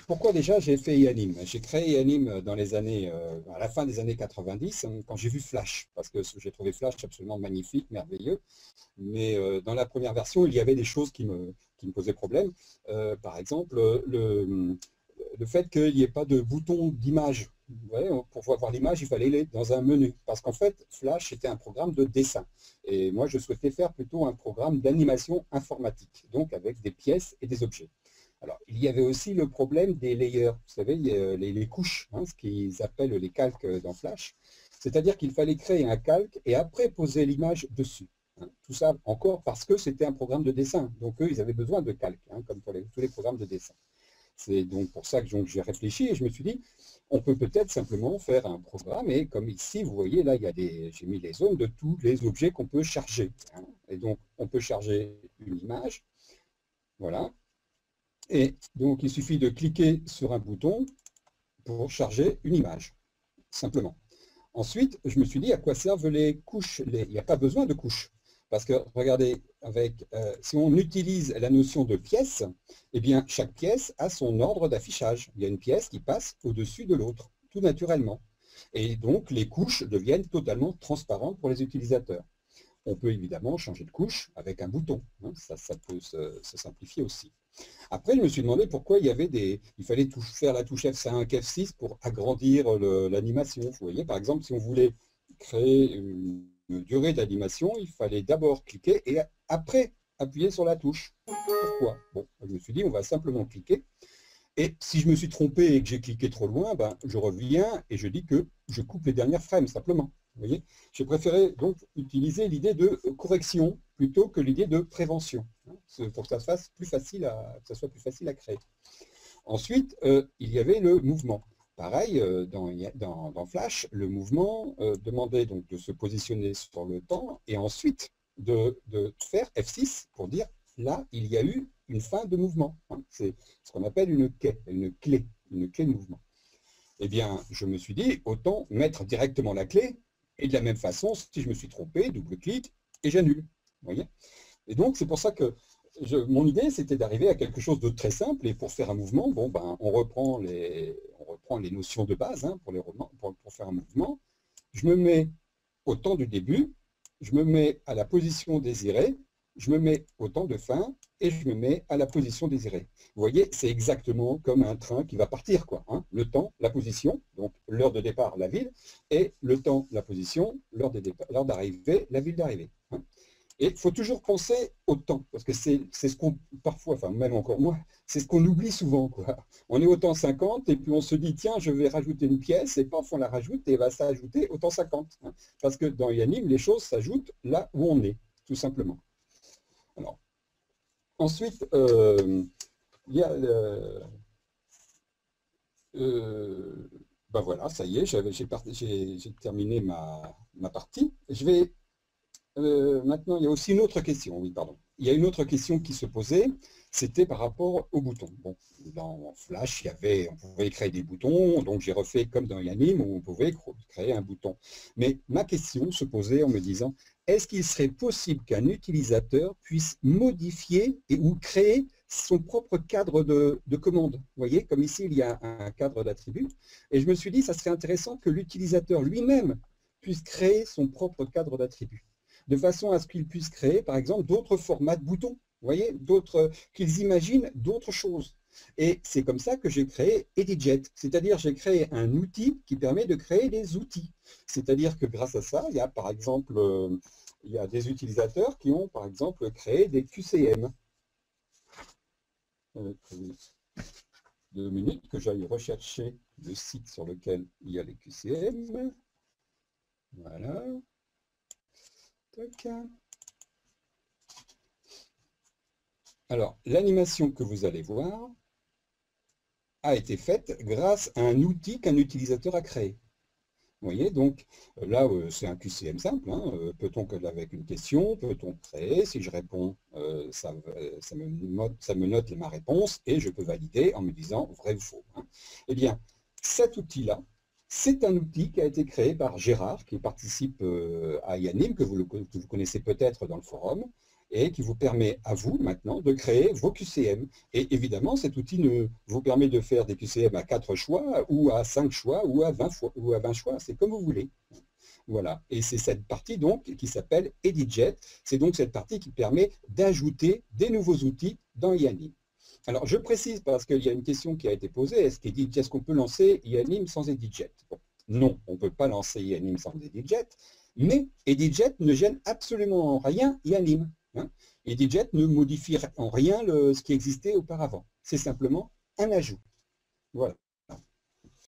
pourquoi déjà j'ai fait Ianim? J'ai créé Ianim dans les années, à la fin des années 90, quand j'ai vu Flash, parce que j'ai trouvé Flash absolument magnifique, merveilleux. Mais dans la première version, il y avait des choses qui me posaient problème. Par exemple, le fait qu'il n'y ait pas de bouton d'image. Pour voir l'image, il fallait aller dans un menu. Parce qu'en fait, Flash était un programme de dessin. Et moi, je souhaitais faire plutôt un programme d'animation informatique, donc avec des pièces et des objets. Alors, il y avait aussi le problème des layers, vous savez, les couches, ce qu'ils appellent les calques dans Flash. C'est-à-dire qu'il fallait créer un calque et après poser l'image dessus. Tout ça encore parce que c'était un programme de dessin. Donc, eux, ils avaient besoin de calques, comme pour tous les programmes de dessin. C'est donc pour ça que j'ai réfléchi et je me suis dit, on peut peut-être simplement faire un programme et comme ici, vous voyez, là, j'ai mis les zones de tous les objets qu'on peut charger. Et donc, on peut charger une image, voilà. Et donc, il suffit de cliquer sur un bouton pour charger une image, simplement. Ensuite, je me suis dit à quoi servent les couches. Il n'y a pas besoin de couches. Parce que, regardez, si on utilise la notion de pièce, eh bien, chaque pièce a son ordre d'affichage. Il y a une pièce qui passe au-dessus de l'autre, tout naturellement. Et donc, les couches deviennent totalement transparentes pour les utilisateurs. On peut évidemment changer de couche avec un bouton. Ça peut se simplifier aussi. Après, je me suis demandé pourquoi il fallait faire la touche F5, F6 pour agrandir l'animation. Vous voyez, par exemple, si on voulait créer une durée d'animation, il fallait d'abord cliquer et après appuyer sur la touche. Pourquoi? Bon, je me suis dit, on va simplement cliquer. Et si je me suis trompé et que j'ai cliqué trop loin, je reviens et je dis que je coupe les dernières frames, simplement. Vous voyez, j'ai préféré donc utiliser l'idée de correction plutôt que l'idée de prévention, pour que ça soit plus facile à créer. Ensuite, il y avait le mouvement. Pareil, dans Flash, le mouvement demandait donc de se positionner sur le temps et ensuite de faire F6 pour dire là, il y a eu une fin de mouvement. C'est ce qu'on appelle une clé de mouvement. Eh bien, je me suis dit, autant mettre directement la clé, et de la même façon, si je me suis trompé, double-clic, et j'annule. Vous voyez? Et donc, c'est pour ça que mon idée, c'était d'arriver à quelque chose de très simple, et pour faire un mouvement, on reprend les notions de base pour faire un mouvement. Je me mets au temps du début, je me mets à la position désirée, je me mets au temps de fin et je me mets à la position désirée. Vous voyez, c'est exactement comme un train qui va partir, quoi. Le temps, la position, donc l'heure de départ, la ville, et le temps, la position, l'heure d'arrivée, la ville d'arrivée. Et il faut toujours penser au temps, parce que c'est ce qu'on, parfois, enfin même encore moins, c'est ce qu'on oublie souvent, quoi. On est au temps 50 et puis on se dit, tiens, je vais rajouter une pièce, et paf, on la rajoute et va s'ajouter au temps 50. Parce que dans Ianim, les choses s'ajoutent là où on est, tout simplement. Alors, ensuite, il y a voilà, ça y est, j'ai terminé ma partie. Je vais maintenant, il y a aussi une autre question, oui, pardon. Il y a une autre question qui se posait, c'était par rapport aux boutons. Bon, dans Flash, on pouvait créer des boutons, donc j'ai refait comme dans Ianim où on pouvait créer un bouton. Mais ma question se posait en me disant, est-ce qu'il serait possible qu'un utilisateur puisse modifier ou créer son propre cadre de commande? Vous voyez, comme ici, il y a un cadre d'attributs. Et je me suis dit, ça serait intéressant que l'utilisateur lui-même puisse créer son propre cadre d'attributs, de façon à ce qu'ils puissent créer, par exemple, d'autres formats de boutons, vous voyez, qu'ils imaginent d'autres choses. Et c'est comme ça que j'ai créé EditJet, c'est-à-dire j'ai créé un outil qui permet de créer des outils. C'est-à-dire que grâce à ça, il y a par exemple, il y a des utilisateurs qui ont par exemple créé des QCM. 2 minutes que j'aille rechercher le site sur lequel il y a les QCM. Voilà. Alors, l'animation que vous allez voir a été faite grâce à un outil qu'un utilisateur a créé. Vous voyez, donc là, c'est un QCM simple. Peut-on que avec une question, peut-on créer? Si je réponds, ça me note ma réponse et je peux valider en me disant vrai ou faux. Eh bien, cet outil-là, c'est un outil qui a été créé par Gérard, qui participe à Ianim, que vous connaissez peut-être dans le forum. et qui vous permet à vous maintenant de créer vos QCM. Et évidemment, cet outil vous permet de faire des QCM à 4 choix ou à 5 choix ou à 20 choix, c'est comme vous voulez. Voilà, et c'est cette partie donc qui s'appelle EditJet. C'est donc cette partie qui permet d'ajouter des nouveaux outils dans Yanim. Alors je précise parce qu'il y a une question qui a été posée, est-ce qu'on peut lancer Yanim sans EditJet? Bon, non, on ne peut pas lancer Yanim sans EditJet, mais EditJet ne gêne absolument en rien Yanim. Hein. EditJet ne modifie en rien ce qui existait auparavant. C'est simplement un ajout. Voilà.